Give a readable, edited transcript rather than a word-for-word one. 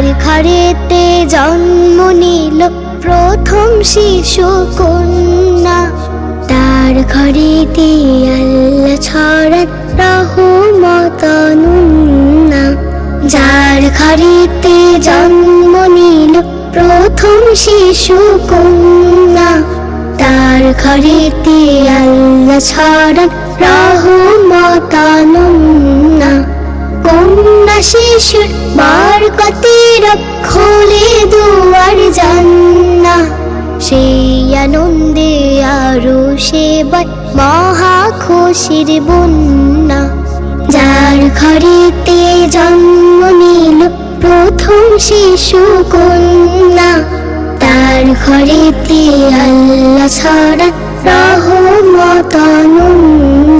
যার ঘরেতে জন্ম নিল প্রথম শিশু কন্যা, তার ঘরেতে আল্লাহ ছড়ান রহমত অনন্যা। যার ঘরেতে জন্ম নিল প্রথম শিশু কন্যা, তার ঘরেতে আল্লাহ ছড়ান রহমত অনন্যা। কন্যা শিশুর বরকতের খোলে দুয়ার জান্নাহ, সেই আনন্দে আরো সেবায় মহা খুশির বন্যা। যার ঘরেতে জন্ম নিল প্রথম শিশু কন্যা, তার ঘরেতে আল্লাহ ছড়ান রহমত অনন্যা।